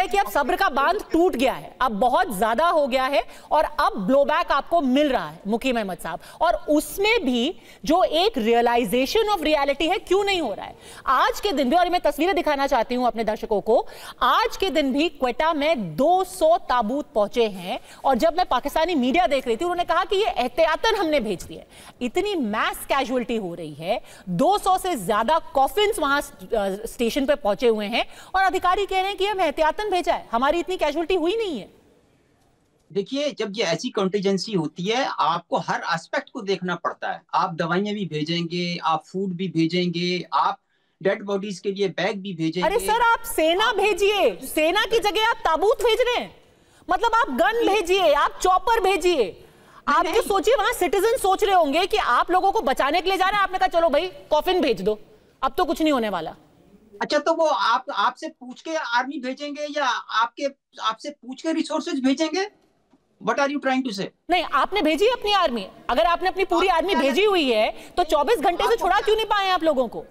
है कि अब सब्र का बांध टूट गया है, अब बहुत ज्यादा हो गया है और अब ब्लोबैक आपको मिल रहा है मुकीम अहमद साहब, और उसमें भी जो एक रियलाइजेशन ऑफ रियलिटी है क्यों नहीं हो रहा है। आज के दिन भी, और मैं तस्वीरें दिखाना चाहती हूं अपने दर्शकों को, आज के दिन भी क्वेटा में 200 ताबूत पहुंचे हैं और जब मैं पाकिस्तानी मीडिया देख रही थी उन्होंने कहा कि ये एहतियातन हमने भेज दिए। इतनी मैस कैजुअलिटी हो रही है, 200 से ज्यादा कॉफिन्स वहां स्टेशन पे पहुंचे हुए हैं और अधिकारी कह रहे हैं कि हम एहतियातन भेजा है, हमारी इतनी कैजुअलिटी हुई नहीं है। देखिए, जब ये ऐसी कॉन्टीजेंसी होती है आपको हर एस्पेक्ट को देखना पड़ता है। आप दवाइयां भी भेजेंगे, आप फूड भी भेजेंगे, आप डेड बॉडीज के लिए बैग भी भेजेंगे। अरे सर, आप सेना भेजिए, सेना की जगह आप ताबूत भेज रहे हैं, मतलब आप गन भेजिए, आप चॉपर भेजिए। आप जो सोचिए, वहां सिटीजन सोच रहे होंगे कि आप लोगों को बचाने के लिए जा रहे हैं, आपने कहा चलो भाई कॉफिन भेज दो, अब तो कुछ नहीं होने वाला। अच्छा, तो वो आपसे पूछ के आर्मी भेजेंगे या आपसे पूछ के रिसोर्सेज भेजेंगे? What are you trying to say? नहीं, आपने भेजी अपनी आर्मी, अगर आपने अपनी पूरी आर्मी भेजी हुई है तो 24 घंटे से छुड़ा क्यों नहीं पाए आप लोगों को?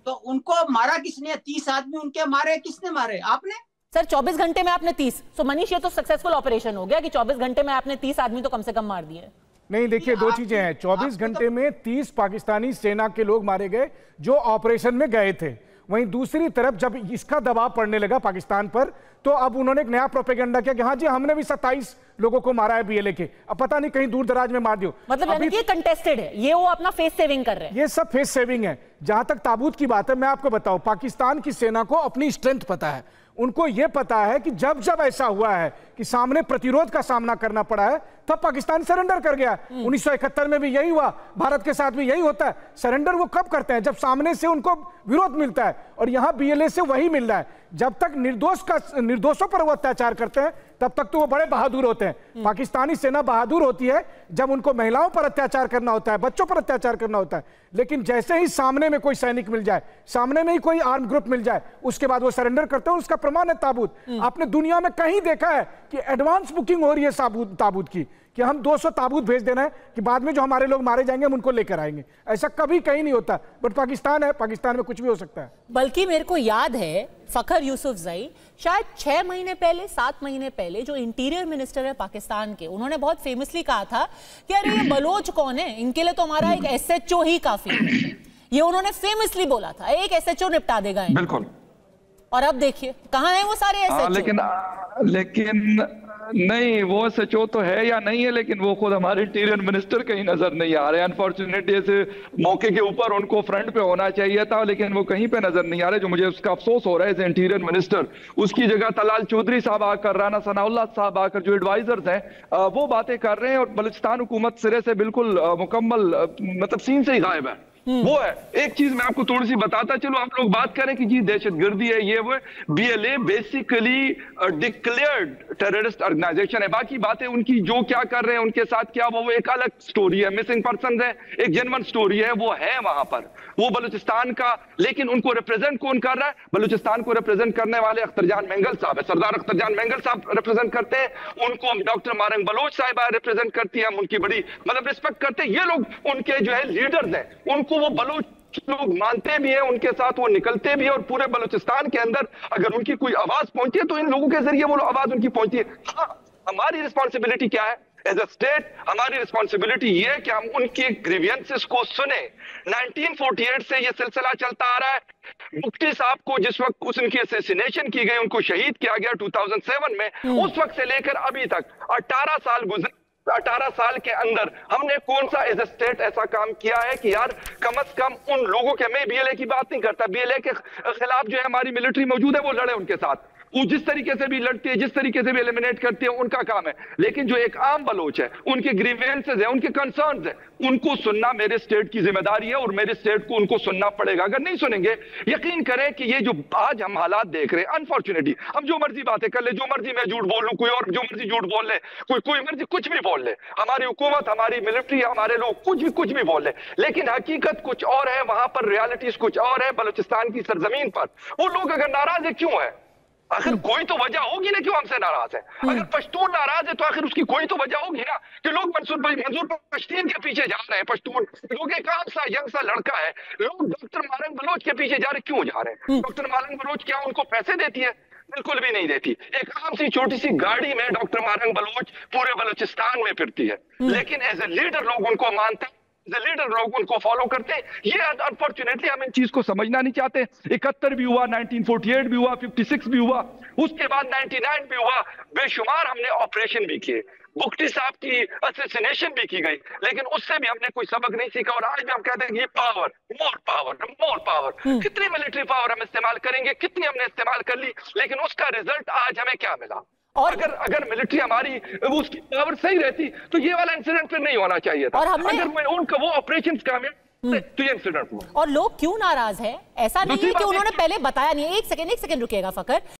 तो उनको मारा किसने? 30 आदमी उनके मारे, किसने मारे? आपने। सर 24 घंटे में आपने 30, सो मनीष ये तो सक्सेसफुल ऑपरेशन हो गया कि 24 घंटे में आपने 30 आदमी तो कम से कम मार दिए। नहीं, देखिए दो चीजें हैं, 24 घंटे में 30 पाकिस्तानी सेना के लोग मारे गए जो ऑपरेशन में गए थे। वहीं दूसरी तरफ जब इसका दबाव पड़ने लगा पाकिस्तान पर तो अब उन्होंने एक नया प्रोपेगेंडा किया कि हाँ जी हमने भी 27 लोगों को मारा है बीएलए के, अब पता नहीं कहीं दूर दराज में मार दियो। मतलब यानी कि कंटेस्टेड है, ये वो अपना फेस सेविंग कर रहे हैं। ये सब फेस सेविंग है। जहां तक ताबूत की बात है, मैं आपको बताऊं, पाकिस्तान की सेना को अपनी स्ट्रेंथ पता है। उनको यह पता है कि जब जब ऐसा हुआ है कि सामने प्रतिरोध का सामना करना पड़ा है तब पाकिस्तान सरेंडर कर गया। 1971 में भी यही हुआ, भारत के साथ भी यही होता है। सरेंडर वो कब करते हैं? जब सामने से उनको विरोध मिलता है, और यहां बीएलए से वही मिल रहा है। जब तक निर्दोषों पर वो अत्याचार करते हैं तब तक तो वो बड़े बहादुर होते हैं। पाकिस्तानी सेना बहादुर होती है जब उनको महिलाओं पर अत्याचार करना होता है, बच्चों पर अत्याचार करना होता है। लेकिन जैसे ही सामने में कोई सैनिक मिल जाए, सामने में ही कोई आर्म ग्रुप मिल जाए, उसके बाद वो सरेंडर करते हैं। उसका प्रमाण है ताबूत। आपने दुनिया में कहीं देखा है कि एडवांस बुकिंग हो रही है ताबूत की, कि हम 200 ताबूत भेज देना है कि बाद में जो हमारे लोग मारे जाएंगे हम उनको लेकर आएंगे? ऐसा कभी कहीं नहीं होता। बट पाकिस्तान है, पाकिस्तान में कुछ भी हो सकता है। बल्कि मेरे को याद है फखर यूसुफजई शायद 6 महीने पहले, 7 महीने पहले, जो इंटीरियर मिनिस्टर है पाकिस्तान के, उन्होंने बहुत फेमसली कहा था कि अरे ये बलोच कौन है, इनके लिए तो हमारा एक एसएचओ ही काफी है। ये उन्होंने फेमसली बोला था, एक एसएचओ निपटा देगा। बिल्कुल। और अब देखिए कहां है वो सारे एसएचओ। लेकिन नहीं, वो एसएचओ तो है या नहीं है, लेकिन वो खुद हमारे इंटीरियर मिनिस्टर कहीं नजर नहीं आ रहे। अनफॉर्चुनेटली ऐसे मौके के ऊपर उनको फ्रंट पे होना चाहिए था, लेकिन वो कहीं पे नजर नहीं आ रहे। जो मुझे उसका अफसोस हो रहा है एज इंटीरियर मिनिस्टर, उसकी जगह तलाल चौधरी साहब आकर, राना सनाउल्लाह साहब आकर, जो एडवाइजर्स हैं वो बातें कर रहे हैं, और बलूचिस्तान हुकूमत सिरे से बिल्कुल मुकम्मल मतलब सीन से ही गायब है। वो है। एक चीज मैं आपको थोड़ी सी बताता चलो, आप लोग बात करें कि जी दहशतगर्दी है, ये वो, BLA basically declared terrorist organisation है। बाकी बातें उनकी जो क्या कर रहे हैं उनके साथ क्या, वो एक अलग स्टोरी है। मिसिंग पर्सन है, एक जेन्युइन स्टोरी है, वो है वहां पर, वो बलूचिस्तान का। लेकिन उनको रिप्रेजेंट कौन कर रहा है? बलूचिस्तान को रिप्रेजेंट करने वाले अख्तरजान मेंगल साहब है, सरदार अख्तरजान मेंगल साहब रिप्रेजेंट करते हैं उनको। डॉक्टर मारंग बलोच साहिबा रिप्रेजेंट करती है, हम उनकी बड़ी मतलब रिस्पेक्ट करते हैं। ये लोग उनके जो है लीडर्स हैं, उनको वो बलूच लोग मानते भी हैं, उनके साथ वो निकलते भी हैं। और पूरे बलूचिस्तान के अंदर अगर उनकी कोई आवाज पहुंची है तो इन लोगों के जरिए वो आवाज उनकी पहुंची है। हाँ, हमारी रिस्पॉन्सिबिलिटी क्या है एज अ स्टेट? हमारी रिस्पॉन्सिबिलिटी ये है कि हम उनके ग्रीवियंसेस को सुने। 1948 से ये सिलसिला चलता आ रहा है। मुफ्ती साहब को जिस वक्त उनकी असैसिनेशन की गई, उनको शहीद किया गया 2007 में, उस वक्त से लेकर अभी तक 18 साल गुजरे। 18 साल के अंदर हमने कौन सा एज ए स्टेट ऐसा काम किया है कि यार कम से कम उन लोगों के, मैं बीएलए की बात नहीं करता, बीएलए के खिलाफ जो है हमारी मिलिट्री मौजूद है, वो लड़े उनके साथ, वो जिस तरीके से भी लड़ती है, जिस तरीके से भी एलिमिनेट करती है, उनका काम है। लेकिन जो एक आम बलोच है, उनके ग्रीवेंसेस है, उनके कंसर्न्स है, उनको सुनना मेरे स्टेट की जिम्मेदारी है और मेरे स्टेट को उनको सुनना पड़ेगा। अगर नहीं सुनेंगे, यकीन करें कि ये जो आज हम हालात देख रहे हैं, अनफॉर्चुनेटली हम जो मर्जी बातें कर ले, जो मर्जी मैं झूठ बोल लूं, कोई और जो मर्जी झूठ बोल ले, कोई मर्जी कुछ भी बोल ले, हमारी हुकूमत, हमारी मिलिट्री, हमारे लोग कुछ भी बोल ले, लेकिन हकीकत कुछ और है, वहां पर रियलिटीज कुछ और है। बलूचिस्तान की सरजमीन पर वो लोग अगर नाराज है, क्यों है? आखिर कोई तो वजह होगी ना क्यों हमसे नाराज है। अगर पश्तून नाराज है तो आखिर उसकी कोई तो वजह होगी ना, कि लोग मंजूर पश्तीन के पीछे जा रहे हैं। पश्तून लोग एक आम सा यंग सा लड़का है, लोग डॉक्टर मारंग बलोच के पीछे जा रहे, क्यों जा रहे हैं? डॉक्टर मारंग बलोच क्या उनको पैसे देती है? बिल्कुल भी नहीं देती। एक आम सी छोटी सी गाड़ी में डॉक्टर मारंग बलोच पूरे बलूचिस्तान में फिरती है, लेकिन एज ए लीडर लोग उनको मानते हैं, लीडर लोग उनको फॉलो करते हैं। ये अनफॉर्चुनेटली हम इन चीज को समझना नहीं चाहते। 71 भी हुआ, 1948 भी हुआ, 56 भी हुआ, उसके बाद 99 भी हुआ, बेशुमार हमने ऑपरेशन भी किए, बुख्ती साहब की असैसिनेशन भी की गई, लेकिन उससे भी हमने कोई सबक नहीं सीखा। और आज भी हम कहते हैं कि ये power, more power, more power, कितनी मिलिट्री पावर हम इस्तेमाल करेंगे, कितनी हमने इस्तेमाल कर ली, लेकिन उसका रिजल्ट आज हमें क्या मिला। और अगर मिलिट्री हमारी उसकी पावर सही रहती तो ये वाला इंसिडेंट फिर नहीं होना चाहिए था। और अगर उनका वो ऑपरेशंस कामयाब तो ये इंसिडेंट हुआ। और लोग क्यों नाराज है? ऐसा नहीं है कि उन्होंने पहले बताया नहीं। एक सेकंड रुकिएगा फकर।